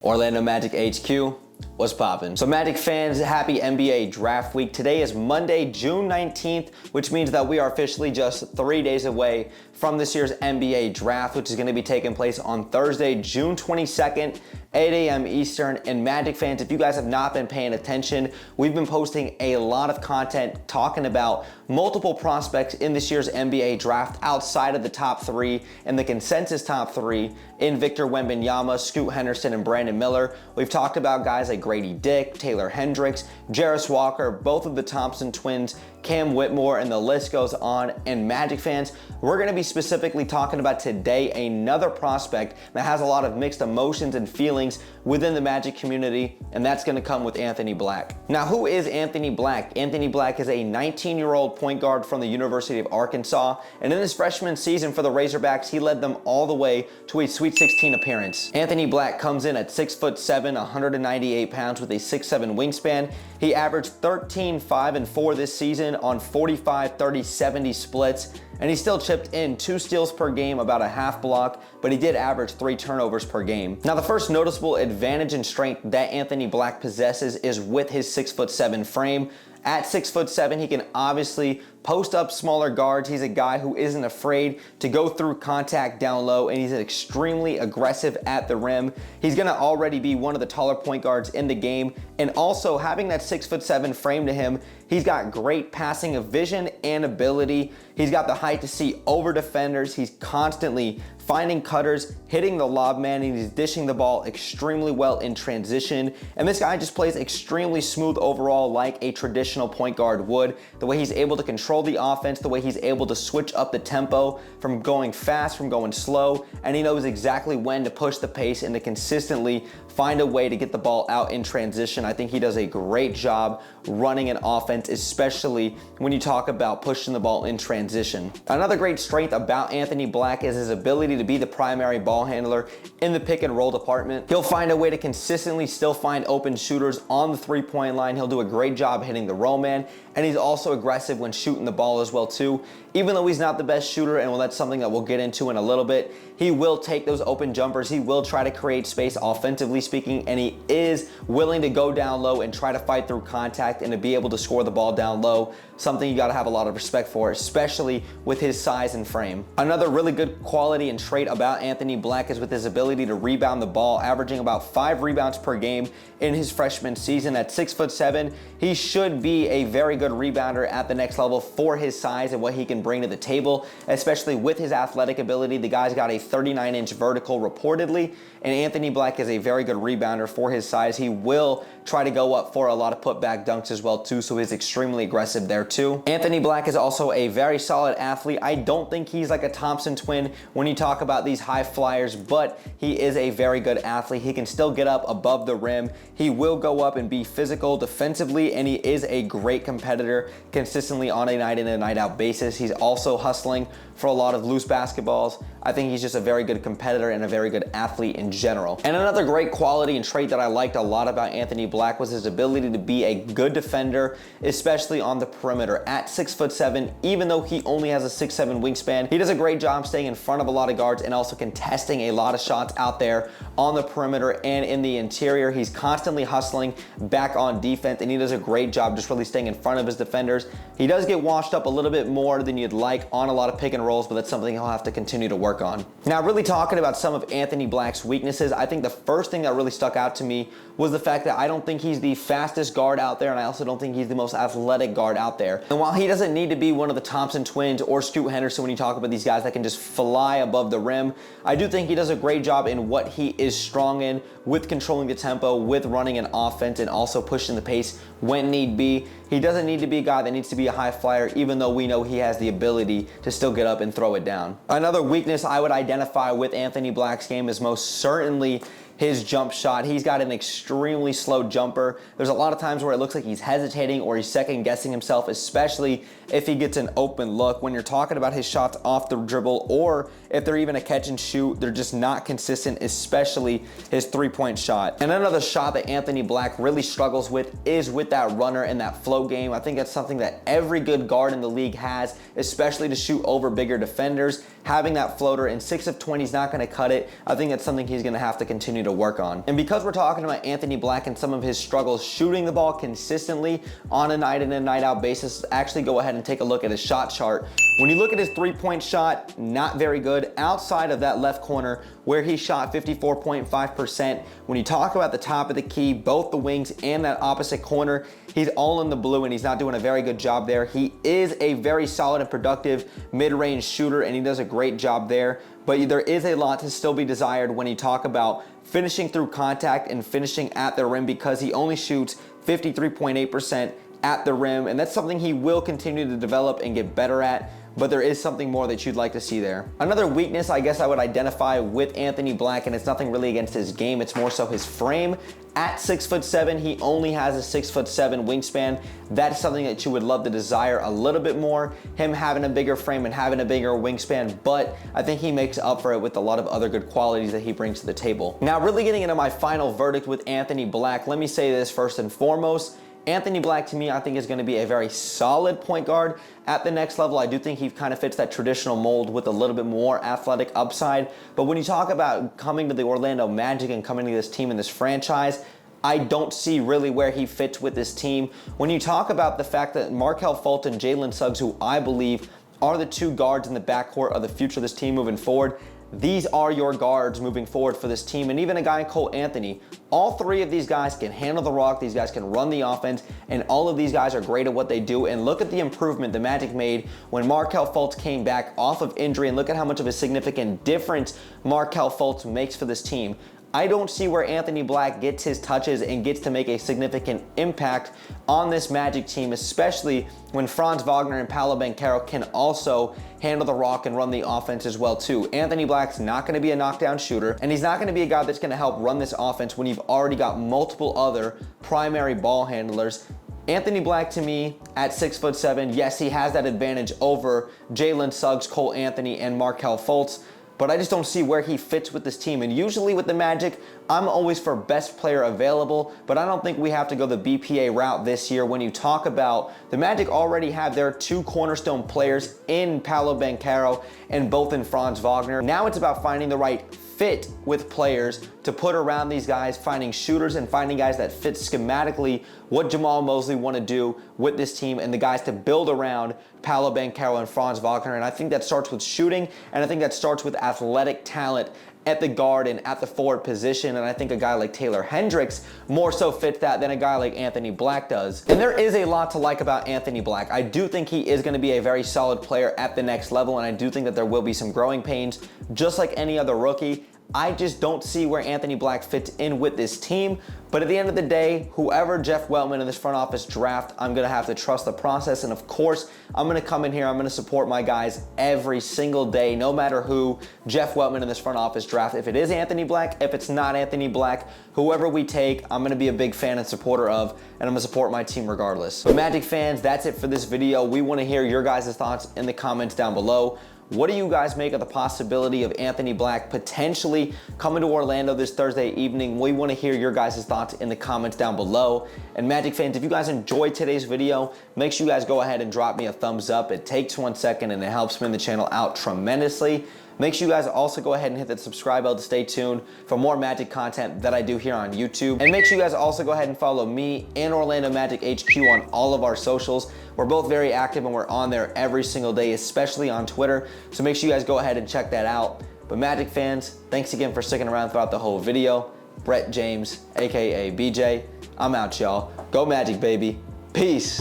Orlando Magic HQ, what's poppin'? So Magic fans, happy NBA draft week. Today is Monday, June 19th, which means that we are officially just 3 days away from this year's NBA draft, which is gonna be taking place on Thursday, June 22nd, 8 a.m. Eastern. And Magic fans, if you guys have not been paying attention, we've been posting a lot of content talking about multiple prospects in this year's NBA draft outside of the top three and the consensus top three in Victor Wembanyama, Scoot Henderson, and Brandon Miller. We've talked about guys like Grady Dick, Taylor Hendricks, Jarris Walker, both of the Thompson twins, Cam Whitmore, and the list goes on. And Magic fans, we're gonna be specifically talking about today another prospect that has a lot of mixed emotions and feelings within the Magic community, and that's gonna come with Anthony Black. Now, who is Anthony Black? Anthony Black is a 19-year-old point guard from the University of Arkansas, and in his freshman season for the Razorbacks, he led them all the way to a Sweet 16 appearance. Anthony Black comes in at 6'7", 198 pounds with a 6'7" wingspan. He averaged 13, 5, and 4 this season on 45, 30, 70 splits, and he still chipped in 2 steals per game, about a half block, but he did average 3 turnovers per game. Now, the first noticeable advantage and strength that Anthony Black possesses is with his 6'7" frame. At 6'7", he can obviously post up smaller guards. He's a guy who isn't afraid to go through contact down low, and he's extremely aggressive at the rim. He's gonna already be one of the taller point guards in the game, and also having that 6'7" frame to him, he's got great passing of vision and ability. He's got the height to see over defenders. He's constantly finding cutters, hitting the lob man, and he's dishing the ball extremely well in transition. And this guy just plays extremely smooth overall, like a traditional point guard would. The way he's able to control the offense, the way he's able to switch up the tempo from going fast, from going slow, and he knows exactly when to push the pace and to consistently find a way to get the ball out in transition. I think he does a great job running an offense, especially when you talk about pushing the ball in transition. Another great strength about Anthony Black is his ability to be the primary ball handler in the pick and roll department. He'll find a way to consistently still find open shooters on the three-point line. He'll do a great job hitting the roll man, and he's also aggressive when shooting the ball as well too. Even though he's not the best shooter, and well, that's something that we'll get into in a little bit, he will take those open jumpers. He will try to create space offensively speaking, and he is willing to go down low and try to fight through contact and to be able to score the ball down low. Something you gotta have a lot of respect for, especially with his size and frame. Another really good quality and trait about Anthony Black is with his ability to rebound the ball, averaging about 5 rebounds per game in his freshman season. At 6'7", he should be a very good rebounder at the next level for his size and what he can bring to the table, especially with his athletic ability. The guy's got a 39-inch vertical reportedly, and Anthony Black is a very good rebounder for his size. He will try to go up for a lot of putback dunks as well too, so he's extremely aggressive there too. Anthony Black is also a very solid athlete. I don't think he's like a Thompson twin when you talk about these high flyers, but he is a very good athlete. He can still get up above the rim. He will go up and be physical defensively, and he is a great competitor consistently on a night in and night out basis. He's also hustling for a lot of loose basketballs. I think he's just a very good competitor and a very good athlete in general. And another great quality and trait that I liked a lot about Anthony Black was his ability to be a good defender, especially on the perimeter. At 6'7", even though he only has a 6'7" wingspan, he does a great job staying in front of a lot of guards and also contesting a lot of shots out there on the perimeter and in the interior. He's constantly hustling back on defense, and he does a great job just really staying in front of his defenders. He does get washed up a little bit more than you'd like on a lot of pick and rolls, but that's something he'll have to continue to work on. Now, really talking about some of Anthony Black's weaknesses, I think the first thing that really stuck out to me was the fact that I don't think he's the fastest guard out there, and I also don't think he's the most athletic guard out there. And while he doesn't need to be one of the Thompson twins or Scoot Henderson when you talk about these guys that can just fly above the rim, I do think he does a great job in what he is strong in, with controlling the tempo, with running an offense, and also pushing the pace when need be. He doesn't need to be a guy that needs to be a high flyer, even though we know he has the ability to still get up and throw it down. Another weakness I would identify with Anthony Black's game is most certainly his jump shot. He's got an extremely slow jumper. There's a lot of times where it looks like he's hesitating or he's second guessing himself, especially if he gets an open look. When you're talking about his shots off the dribble, or if they're even a catch and shoot, they're just not consistent, especially his three-point shot. And another shot that Anthony Black really struggles with is with that runner and that flow game. I think that's something that every good guard in the league has, especially to shoot over bigger defenders. Having that floater in 6 of 20 is not going to cut it. I think that's something he's going to have to continue to to work on. And because we're talking about Anthony Black and some of his struggles shooting the ball consistently on a night in and night out basis, actually go ahead and take a look at his shot chart. When you look at his three-point shot, not very good outside of that left corner where he shot 54.5%. When you talk about the top of the key, both the wings and that opposite corner, he's all in the blue and he's not doing a very good job there. He is a very solid and productive mid-range shooter and he does a great job there, but there is a lot to still be desired when you talk about finishing through contact and finishing at the rim, because he only shoots 53.8% at the rim, and that's something he will continue to develop and get better at, but there is something more that you'd like to see there. Another weakness I guess I would identify with Anthony Black, and it's nothing really against his game, it's more so his frame. At 6'7", he only has a 6'7" wingspan. That's something that you would love to desire a little bit more, him having a bigger frame and having a bigger wingspan, but I think he makes up for it with a lot of other good qualities that he brings to the table. Now, really getting into my final verdict with Anthony Black, let me say this first and foremost. Anthony Black, to me, I think is going to be a very solid point guard at the next level. I do think he kind of fits that traditional mold with a little bit more athletic upside. But when you talk about coming to the Orlando Magic and coming to this team and this franchise, I don't see really where he fits with this team. When you talk about the fact that Markelle Fultz and Jalen Suggs, who I believe are the two guards in the backcourt of the future of this team moving forward, these are your guards moving forward for this team. And even a guy Cole Anthony, all three of these guys can handle the rock, these guys can run the offense, and all of these guys are great at what they do. And look at the improvement the Magic made when Markelle Fultz came back off of injury, and look at how much of a significant difference Markelle Fultz makes for this team. I don't see where Anthony Black gets his touches and gets to make a significant impact on this Magic team, especially when Franz Wagner and Paolo Banchero can also handle the rock and run the offense as well too. Anthony Black's not going to be a knockdown shooter, and he's not going to be a guy that's going to help run this offense when you've already got multiple other primary ball handlers. Anthony Black, to me, at 6'7", yes, he has that advantage over Jalen Suggs, Cole Anthony, and Markelle Fultz, but I just don't see where he fits with this team. And usually with the Magic, I'm always for best player available, but I don't think we have to go the BPA route this year. When you talk about the Magic already have their two cornerstone players in Paolo Banchero and both in Franz Wagner. Now it's about finding the right fit with players to put around these guys, finding shooters and finding guys that fit schematically what Jamal Mosley want to do with this team, and the guys to build around Paolo Banchero and Franz Wagner. And I think that starts with shooting, and I think that starts with athletic talent at the guard and at the forward position, and I think a guy like Taylor Hendricks more so fits that than a guy like Anthony Black does. And there is a lot to like about Anthony Black. I do think he is going to be a very solid player at the next level, and I do think that there will be some growing pains, just like any other rookie. I just don't see where Anthony Black fits in with this team. But at the end of the day, whoever Jeff Weltman in this front office draft, I'm going to have to trust the process. And of course, I'm going to come in here, I'm going to support my guys every single day, no matter who Jeff Weltman in this front office draft. If it is Anthony Black, if it's not Anthony Black, whoever we take, I'm going to be a big fan and supporter of, and I'm going to support my team regardless. But Magic fans, that's it for this video. We want to hear your guys' thoughts in the comments down below. What do you guys make of the possibility of Anthony Black potentially coming to Orlando this Thursday evening? We want to hear your guys' thoughts in the comments down below. And Magic fans, if you guys enjoyed today's video, make sure you guys go ahead and drop me a thumbs up. It takes 1 second and it helps spin the channel out tremendously. Make sure you guys also go ahead and hit that subscribe bell to stay tuned for more Magic content that I do here on YouTube. And make sure you guys also go ahead and follow me and OrlandoMagicHQ on all of our socials. We're both very active and we're on there every single day, especially on Twitter. So make sure you guys go ahead and check that out. But Magic fans, thanks again for sticking around throughout the whole video. Brett James, AKA BJ, I'm out, y'all. Go Magic, baby. Peace.